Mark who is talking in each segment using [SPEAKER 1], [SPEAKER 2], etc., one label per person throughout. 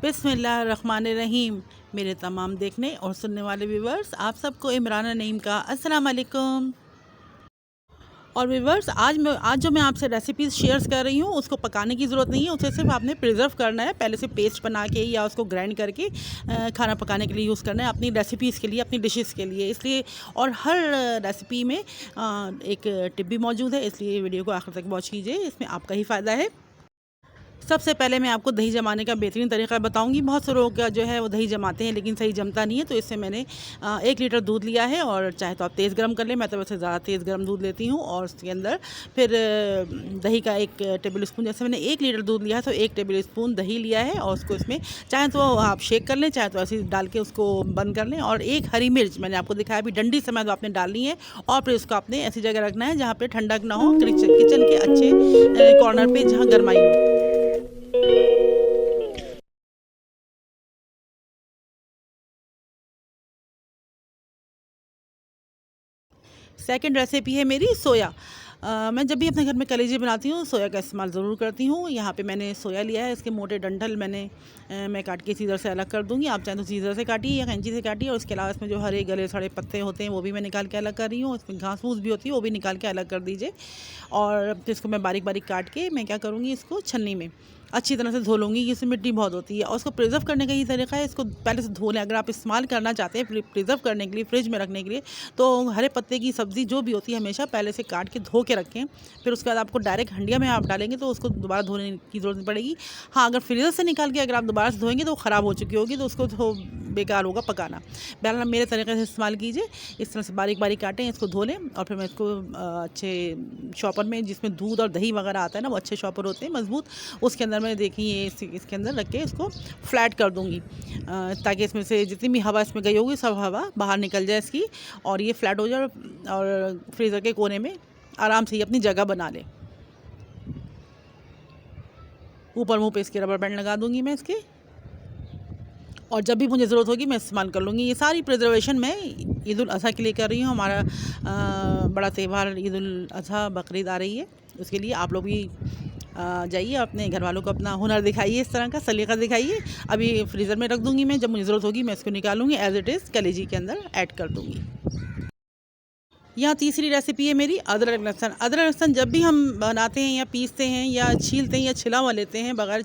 [SPEAKER 1] बिस्मिल्लाहिर्रहमानिर्रहीम। मेरे तमाम देखने और सुनने वाले व्यूवर्स, आप सबको इमरान नईम का अस्सलाम वालेकुम। और व्यूवर्स, आज जो मैं आपसे रेसिपीज़ शेयर्स कर रही हूँ, उसको पकाने की ज़रूरत नहीं है। उसे सिर्फ आपने प्रिजर्व करना है, पहले से पेस्ट बना के या उसको ग्राइंड करके खाना पकाने के लिए यूज़ करना है, अपनी रेसिपीज़ के लिए, अपनी डिशेज़ के लिए। इसलिए और हर रेसिपी में एक टिप भी मौजूद है, इसलिए वीडियो को आखिर तक वॉच कीजिए, इसमें आपका ही फ़ायदा है। सबसे पहले मैं आपको दही जमाने का बेहतरीन तरीका बताऊंगी। बहुत से लोग का जो है वो दही जमाते हैं लेकिन सही जमता नहीं है। तो इससे मैंने 1 लीटर दूध लिया है, और चाहे तो आप तेज़ गर्म कर लें, मैं तो वैसे ज़्यादा तेज़ गर्म दूध लेती हूँ। और उसके अंदर फिर दही का 1 टेबल स्पून, जैसे मैंने 1 लीटर दूध लिया है तो 1 टेबल स्पून दही लिया है, और उसको इसमें चाहे तो आप शेक कर लें, चाहे तो ऐसे डाल के उसको बंद कर लें। और एक हरी मिर्च मैंने आपको दिखाया भी, डंडी समेत आपने डालनी है, और फिर उसको आपने ऐसी जगह रखना है जहाँ पर ठंडक ना हो, किचन के अच्छे कॉर्नर पर जहाँ गर्माई हो। सेकंड रेसिपी है मेरी सोया। मैं जब भी अपने घर में कलेजी बनाती हूँ, सोया का इस्तेमाल ज़रूर करती हूँ। यहाँ पे मैंने सोया लिया है, इसके मोटे डंठल मैं काट के सीज़र से अलग कर दूँगी। आप चाहें तो सीज़र से काटिए या कैंची से काटिए। और उसके अलावा इसमें जो हरे गले सड़े पत्ते होते हैं वो भी मैं निकाल के अलग कर रही हूँ। इसमें घास फूस भी होती है, वो भी निकाल के अलग कर दीजिए। और फिर इसको मैं बारीक बारीक काट के मैं क्या करूँगी, इसको छन्नी में अच्छी तरह से धो लूँगी, इसमें मिट्टी बहुत होती है। और उसको प्रिजर्व करने का ये तरीका है, इसको पहले से धो लें। अगर आप इस्तेमाल करना चाहते हैं प्रिजर्व करने के लिए, फ्रिज में रखने के लिए, तो हरे पत्ते की सब्ज़ी जो भी होती है हमेशा पहले से काट के धो के रखें। फिर उसके बाद आपको डायरेक्ट हंडिया में आप डालेंगे तो उसको दोबारा धोने की ज़रूरत नहीं पड़ेगी। हाँ, अगर फ्रीज़र से निकाल के अगर आप दोबारा से धोएंगे तो वो ख़राब हो चुकी होगी, तो उसको तो बेकार होगा पकाना। बहरहाल मेरे तरीके से इस्तेमाल कीजिए, इस तरह से बारीक बारीक काटें, इसको धो लें। और फिर मैं इसको अच्छे शॉपर में, जिसमें दूध और दही वगैरह आता है ना, वो अच्छे शॉपर होते हैं मजबूत, उसके अंदर मैं देखिए इसके अंदर रख के इसको फ्लैट कर दूँगी, ताकि इसमें से जितनी भी हवा इसमें गई होगी सब हवा बाहर निकल जाए इसकी, और ये फ्लैट हो जाए, और फ्रीज़र के कोने में आराम से ही अपनी जगह बना ले। ऊपर मुँह पे इसके रबर बैंड लगा दूँगी मैं इसके, और जब भी मुझे ज़रूरत होगी मैं इस्तेमाल कर लूँगी। ये सारी प्रिजर्वेशन मैं ईद उल अज़हा के लिए कर रही हूँ। हमारा बड़ा त्यौहार ईद उल अज़हा बकरीद आ रही है, उसके लिए आप लोग भी जाइए, अपने घर वालों को अपना हुनर दिखाइए, इस तरह का सलीका दिखाइए। अभी फ्रीज़र में रख दूँगी मैं, जब मुझे ज़रूरत होगी मैं इसको निकालूँगी, एज़ इट इज़ कलेजी के अंदर ऐड कर दूँगी। यहाँ तीसरी रेसिपी है मेरी अदरक लहसुन। अदरक लहसुन जब भी हम बनाते हैं या पीसते हैं या छीलते हैं या छिला हुआ लेते हैं, बगैर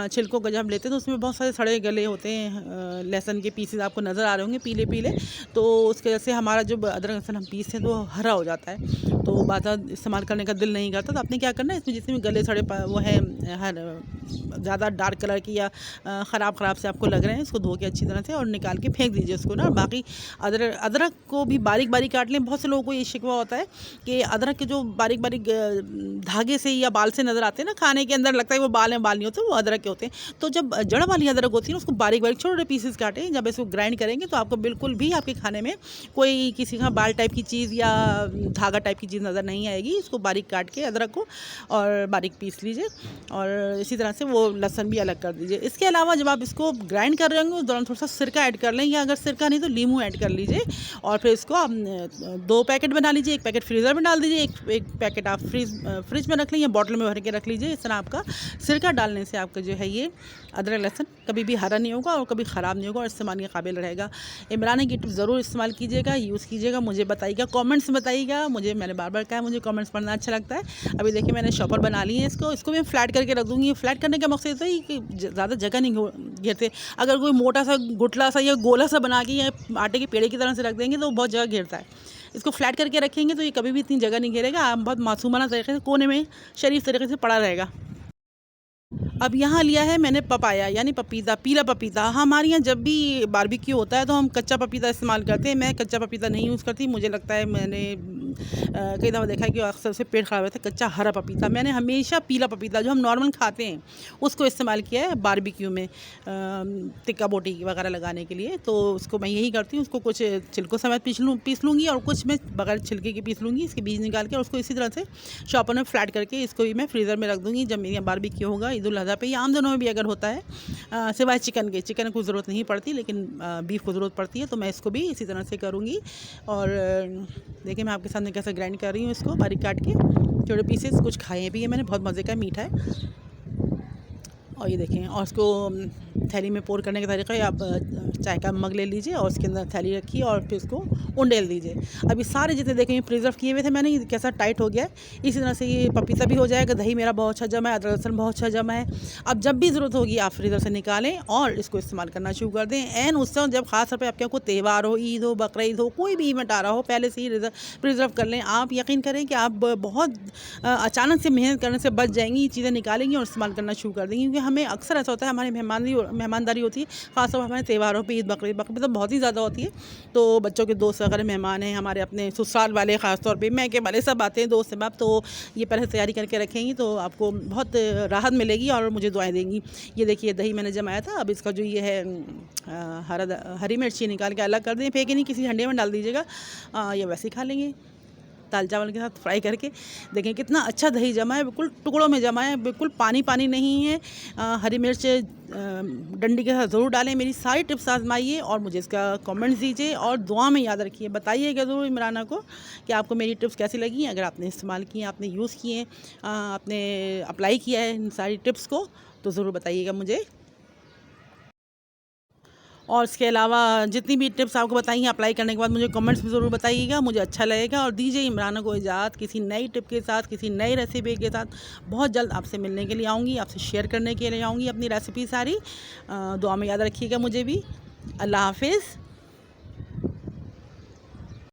[SPEAKER 1] छिलकों का जब हम लेते हैं तो उसमें बहुत सारे सड़े गले होते हैं। लहसुन के पीसेस आपको नज़र आ रहे होंगे पीले पीले, तो उसके वजह से हमारा जो अदरक लहसुन हम पीसते हैं तो हरा हो जाता है, तो बात इस्तेमाल करने का दिल नहीं करता। तो आपने क्या करना है, इसमें जितने भी गले सड़े वो है, हर ज़्यादा डार्क कलर की या ख़राब से आपको लग रहे हैं, इसको धो के अच्छी तरह से और निकाल के फेंक दीजिए उसको ना। बाकी अदरक को भी बारीक बारीक काट लें। बहुत से लोगों को ये शिकवा होता है कि अदरक के जो बारीक बारीक धागे से या बाल से नज़र आते हैं ना, खाने के अंदर लगता है वो बाल हैं, बाल नहीं होते, वो अदरक के होते हैं। तो जब जड़ वाली अदरक होती है ना, उसको बारीक बारीक छोटे छोटे पीसेस काटें। जब इसको ग्राइंड करेंगे तो आपको बिल्कुल भी आपके खाने में कोई किसी का बाल टाइप की चीज़ या धागा टाइप की चीज़ नज़र नहीं आएगी। इसको बारीक काट के अदरक को और बारीक पीस लीजिए, और इसी तरह से वो लहसुन भी अलग कर दीजिए। इसके अलावा जब आप इसको ग्राइंड कर रहे होंगे उस दौरान थोड़ा सा सिरका ऐड कर लें, या अगर सिरका नहीं तो नींबू ऐड कर लीजिए। और फिर इसको आप 2 पैकेट बना लीजिए, 1 पैकेट फ्रीज़र में डाल दीजिए, एक पैकेट आप फ्रिज में रख लीजिए, बॉटल में भर के रख लीजिए। इस तरह आपका सिरका डालने से आपका जो है ये अदरक लहसुन कभी भी हरा नहीं होगा और कभी ख़राब नहीं होगा, और इस्तेमाल के काबिल रहेगा। इमरान की टिप ज़रूर इस्तेमाल कीजिएगा, यूज़ कीजिएगा, मुझे बताइएगा, कमेंट्स में बताइएगा। मैंने बार बार कहा, मुझे कमेंट्स पढ़ना अच्छा लगता है। अभी देखिए मैंने शॉपर बना ली है, इसको मैं फ्लैट करके रख दूँगी। फ्लैट करने का मकसद तो ही कि ज़्यादा जगह नहीं घेरते। अगर कोई मोटा सा गुटला सा या गोला सा बना के या आटे के पेड़े की तरह से रख देंगे तो बहुत जगह घेरता है। इसको फ्लैट करके रखेंगे तो ये कभी भी इतनी जगह नहीं घेरेगा, आप बहुत मासूमाना तरीके से कोने में शरीफ तरीके से पड़ा रहेगा। अब यहाँ लिया है मैंने पपाया, यानी पपीता, पीला पपीता। हमारे यहाँ जब भी बारबेक्यू होता है तो हम कच्चा पपीता इस्तेमाल करते हैं। मैं कच्चा पपीता नहीं यूज़ करती, मुझे लगता है, मैंने कई दफ़ा देखा है कि अक्सर से पेट ख़राब होता है। कच्चा हरा पपीता, मैंने हमेशा पीला पपीता जो हम नॉर्मल खाते हैं उसको इस्तेमाल किया है बारबेक्यू में, टिक्का बोटी वगैरह लगाने के लिए। तो उसको मैं यही करती हूँ, उसको कुछ छिलकों समेत पीस लूँगी, और कुछ मैं बगैर छिलके के पीस लूँगी, इसके बीज निकाल के, और उसको इसी तरह से शॉपर में फ्लैट करके इसको भी मैं फ्रीज़र में रख दूँगी। जब मेरे यहाँ बारबेक्यू होगा ईद उल अज़हा पे, या आम दिनों में भी अगर होता है, सिवाय चिकन को ज़रूरत नहीं पड़ती, लेकिन बीफ को ज़रूरत पड़ती है, तो मैं इसको भी इसी तरह से करूँगी। और देखिए मैं आपके सामने कैसे ग्राइंड कर रही हूँ इसको बारीक काट के छोटे पीसेस। कुछ खाए भी है मैंने, बहुत मज़े का मीठा है। और ये देखें, और उसको थैली में पोर करने का तरीका है, आप चाय का मग ले लीजिए और उसके अंदर थैली रखिए और फिर इसको उंडेल दीजिए। अभी सारे जितने देखें प्रिजर्व किए हुए थे मैंने, ये कैसा टाइट हो गया है। इसी तरह से ये पपीता भी हो जाएगा। दही मेरा बहुत अच्छा जमा है, अदरक लहसुन बहुत अच्छा जमा है। अब जब भी ज़रूरत होगी आप फ्रीज़र से निकालें और इसको इस्तेमाल करना शुरू कर दें। एन उस समय जब ख़ास तौर पे आपके कोई त्यौहार हो, ईद हो, बकरीद हो, कोई भी इवेंट आ रहा हो, पहले से ही प्रिजर्व कर लें। आप यकीन करें कि आप बहुत अचानक से मेहनत करने से बच जाएंगी। ये चीज़ें निकालेंगी और इस्तेमाल करना शुरू कर देंगी, क्योंकि हमें अक्सर ऐसा होता है, हमारी मेहमानदारी होती है, ख़ासतौर पर हमारे त्योहारों पे, ईद बकरीद तो बहुत ही ज़्यादा होती है। तो बच्चों के दोस्त वगैरह मेहमान हैं, हमारे अपने ससुराल वाले, ख़ासतौर पे मैके वाले सब आते हैं, दोस्त अहबाब। तो ये पहले से तैयारी करके रखेंगी तो आपको बहुत राहत मिलेगी और मुझे दुआएं देंगी। ये देखिए दही मैंने जमाया था। अब इसका जो ये है हरी मिर्ची निकाल के अलग कर दें, फेंके नहीं, किसी हंडे में डाल दीजिएगा। ये वैसे ही खा लेंगे दाल चावल के साथ फ्राई करके। देखें कितना अच्छा दही जमा है, बिल्कुल टुकड़ों में जमा है, बिल्कुल पानी पानी नहीं है। हरी मिर्च डंडी के साथ ज़रूर डालें। मेरी सारी टिप्स आजमाइए और मुझे इसका कमेंट्स दीजिए और दुआ में याद रखिए। बताइएगा ज़रूर इमराना को कि आपको मेरी टिप्स कैसी लगी। अगर आपने इस्तेमाल किए, आपने यूज़ किए, आपने अप्लाई किया है इन सारी टिप्स को, तो ज़रूर बताइएगा मुझे। और इसके अलावा जितनी भी टिप्स आपको बताई हैं, अप्लाई करने के बाद मुझे कमेंट्स में ज़रूर बताइएगा, मुझे अच्छा लगेगा। और दीजिए इमराना को इजाज़त किसी नई टिप के साथ, किसी नई रेसिपी के साथ। बहुत जल्द आपसे मिलने के लिए आऊँगी, आपसे शेयर करने के लिए आऊँगी अपनी रेसिपी सारी। दुआ में याद रखिएगा मुझे भी। अल्लाह हाफिज़।